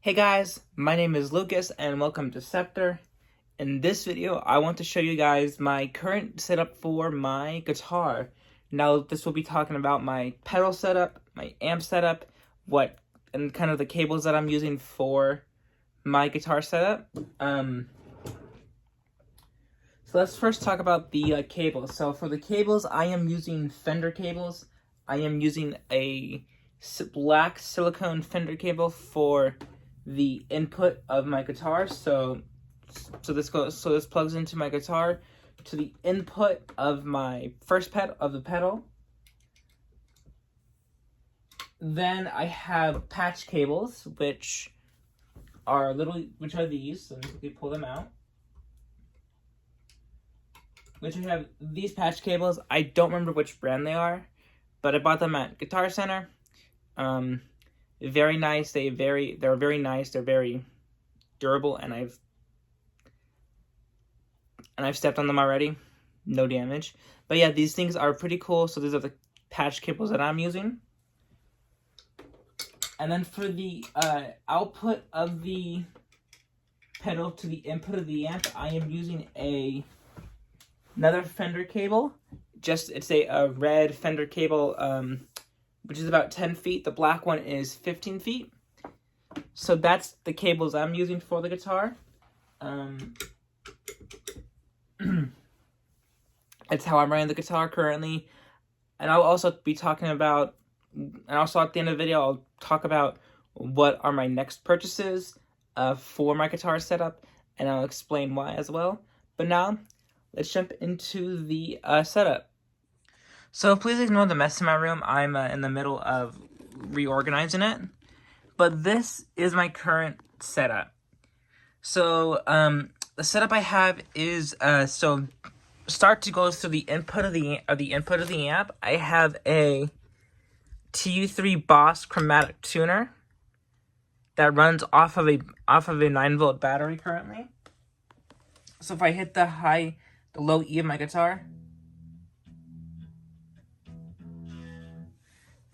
Hey guys, my name is Lucas and welcome to Scepter. In this video, I want to show you guys my current setup for my guitar. Now, this will be talking about my pedal setup, my amp setup, and kind of the cables that I'm using for my guitar setup. So let's first talk about the cables. So for the cables, I am using Fender cables. I am using a black silicone Fender cable for the input of my guitar. So this plugs into my guitar to the input of my first pedal of the pedal. Then I have patch cables, which are these. So let me quickly pull them out. Which I have these patch cables. I don't remember which brand they are, but I bought them at Guitar Center. Very nice. They're very nice. They're very durable, and I've stepped on them already. No damage. But yeah, these things are pretty cool. So these are the patch cables that I'm using. And then for the output of the pedal to the input of the amp, I am using another Fender cable. It's a red Fender cable, which is about 10 feet. The black one is 15 feet. So that's the cables I'm using for the guitar. That's how I'm running the guitar currently. And I'll also be talking about, and also at the end of the video, I'll talk about what are my next purchases for my guitar setup, and I'll explain why as well. But now, let's jump into the setup. So please ignore the mess in my room. I'm in the middle of reorganizing it. But this is my current setup. So the setup I have is start to go through the input of the amp. I have a TU3 Boss chromatic tuner that runs off of a 9-volt battery currently. So if I hit the low E of my guitar,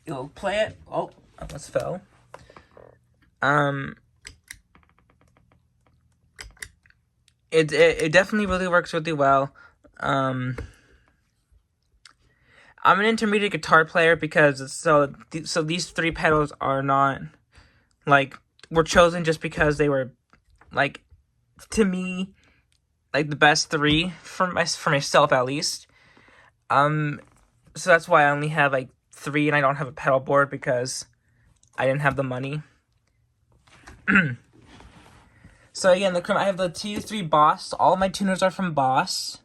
it'll play it. Oh, I almost fell. It definitely really works really well. I'm an intermediate guitar player because so these three pedals are not were chosen just because they were to me the best three for myself at least. So that's why I only have three, and I don't have a pedal board because I didn't have the money. So again, I have the TU3 Boss. All my tuners are from Boss.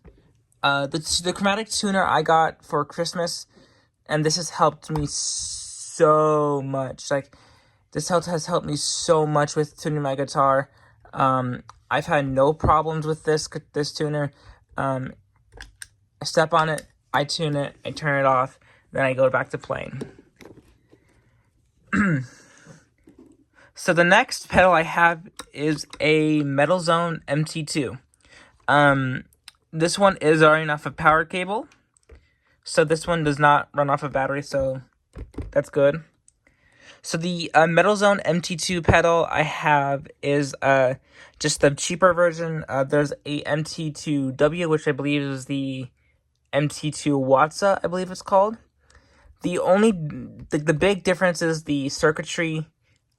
The chromatic tuner I got for Christmas, and this has helped me so much. This has helped me so much with tuning my guitar. I've had no problems with this tuner. I step on it, I tune it, I turn it off, then I go back to playing. So the next pedal I have is a Metal Zone MT2. This one is running off a power cable. So this one does not run off a battery, so that's good. So the Metal Zone MT2 pedal I have is just the cheaper version. There's a MT2W, which I believe is the MT2 Watsa, I believe it's called. The big difference is the circuitry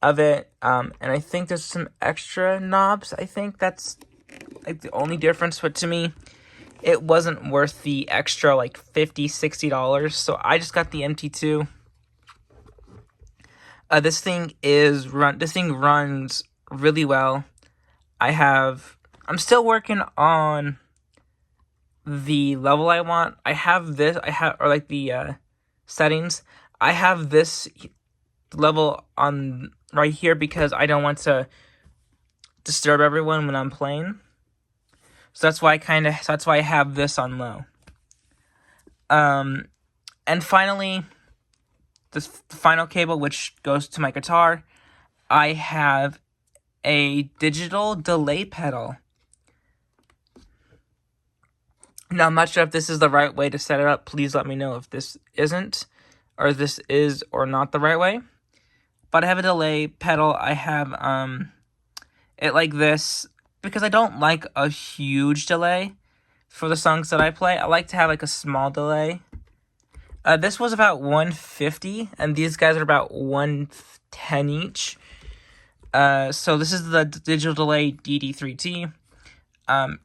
of it, and I think there's some extra knobs. I think that's the only difference, but to me, it wasn't worth the extra $50-$60. So I just got the MT2. This thing runs really well. I'm still working on the level I want. I have the settings. I have this level on right here because I don't want to disturb everyone when I'm playing. So that's why I have this on low. And finally, the final cable, which goes to my guitar, I have a digital delay pedal. Now, I'm not sure if this is the right way to set it up. Please let me know if this isn't, or not the right way. But I have a delay pedal. I have it like this because I don't like a huge delay for the songs that I play. I like to have like a small delay. This was about 150, and these guys are about 110 each. So this is the digital delay DD3T.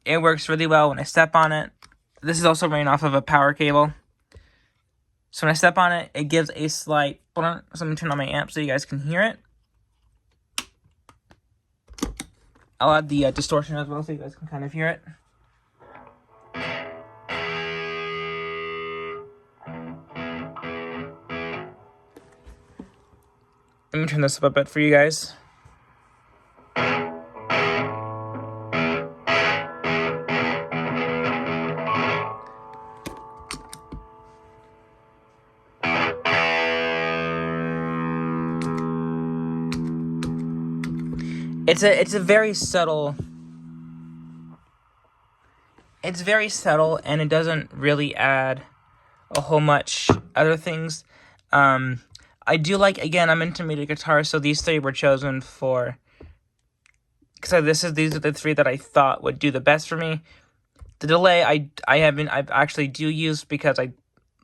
It works really well when I step on it. This is also running off of a power cable. So when I step on it, it gives a slight... So let me turn on my amp so you guys can hear it. I'll add the distortion as well so you guys can kind of hear it. Let me turn this up a bit for you guys. It's a very subtle. It's very subtle, and it doesn't really add a whole much other things. I do like, again, I'm into MIDI guitars, so these three were chosen for, because these are the three that I thought would do the best for me. The delay I've actually do use because I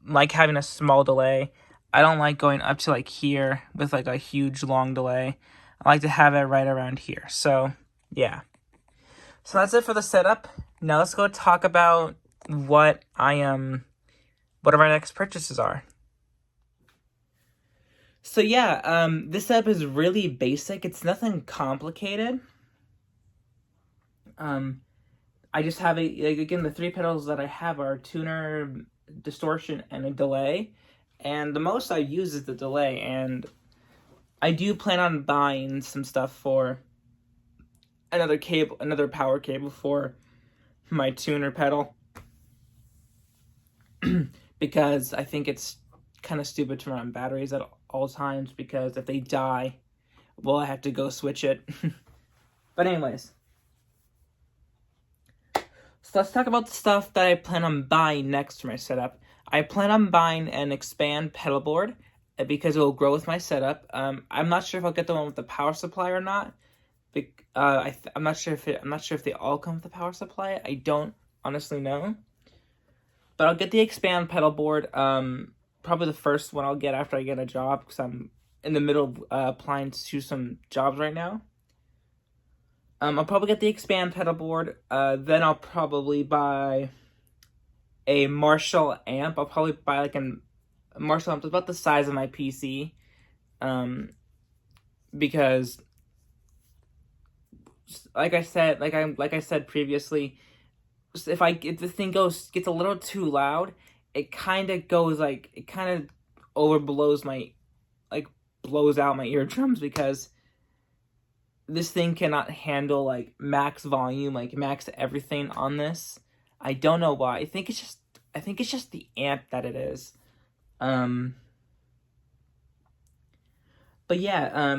like having a small delay. I don't like going up to like here with like a huge long delay. I like to have it right around here. So yeah. So that's it for the setup. Now let's go talk about what our next purchases are. So yeah, this setup is really basic. It's nothing complicated. I just have again, the three pedals that I have are tuner, distortion, and a delay. And the most I use is the delay, and I do plan on buying some stuff for another power cable for my tuner pedal. Because I think it's kind of stupid to run batteries at all times, because if they die, well, I have to go switch it. But anyways. So let's talk about the stuff that I plan on buying next for my setup. I plan on buying an expand pedal board because it will grow with my setup. I'm not sure if I'll get the one with the power supply or not. I'm not sure if they all come with the power supply. I don't honestly know. But I'll get the expand pedal board. Probably the first one I'll get after I get a job, because I'm in the middle of applying to some jobs right now. I'll probably get the expand pedal board. Then I'll probably buy a Marshall amp. I'll probably buy like a Marshall amp. It's about the size of my PC. Because like I said previously, if the thing gets a little too loud, it kind of blows out my eardrums, because this thing cannot handle like max volume, like max everything on this. I don't know why. I think it's just the amp that it is. But yeah,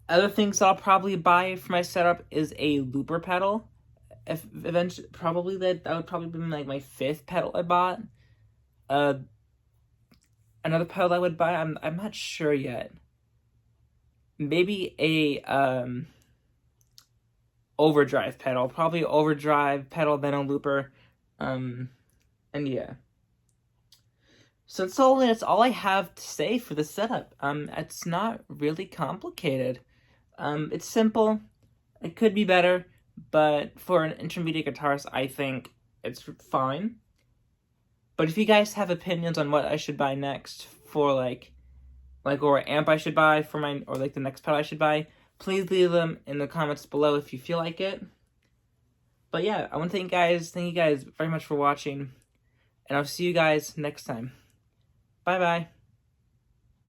other things that I'll probably buy for my setup is a looper pedal. If eventually, probably that would probably be like my fifth pedal I bought. Another pedal I would buy, I'm not sure yet. Maybe a overdrive pedal, probably overdrive pedal, then a looper, and yeah. So that's all I have to say for the setup. It's not really complicated. It's simple. It could be better, but for an intermediate guitarist, I think it's fine. But if you guys have opinions on what I should buy next for or amp I should buy for or like the next pedal I should buy, please leave them in the comments below if you feel like it. But yeah, I want to thank you guys very much for watching, and I'll see you guys next time. Bye bye.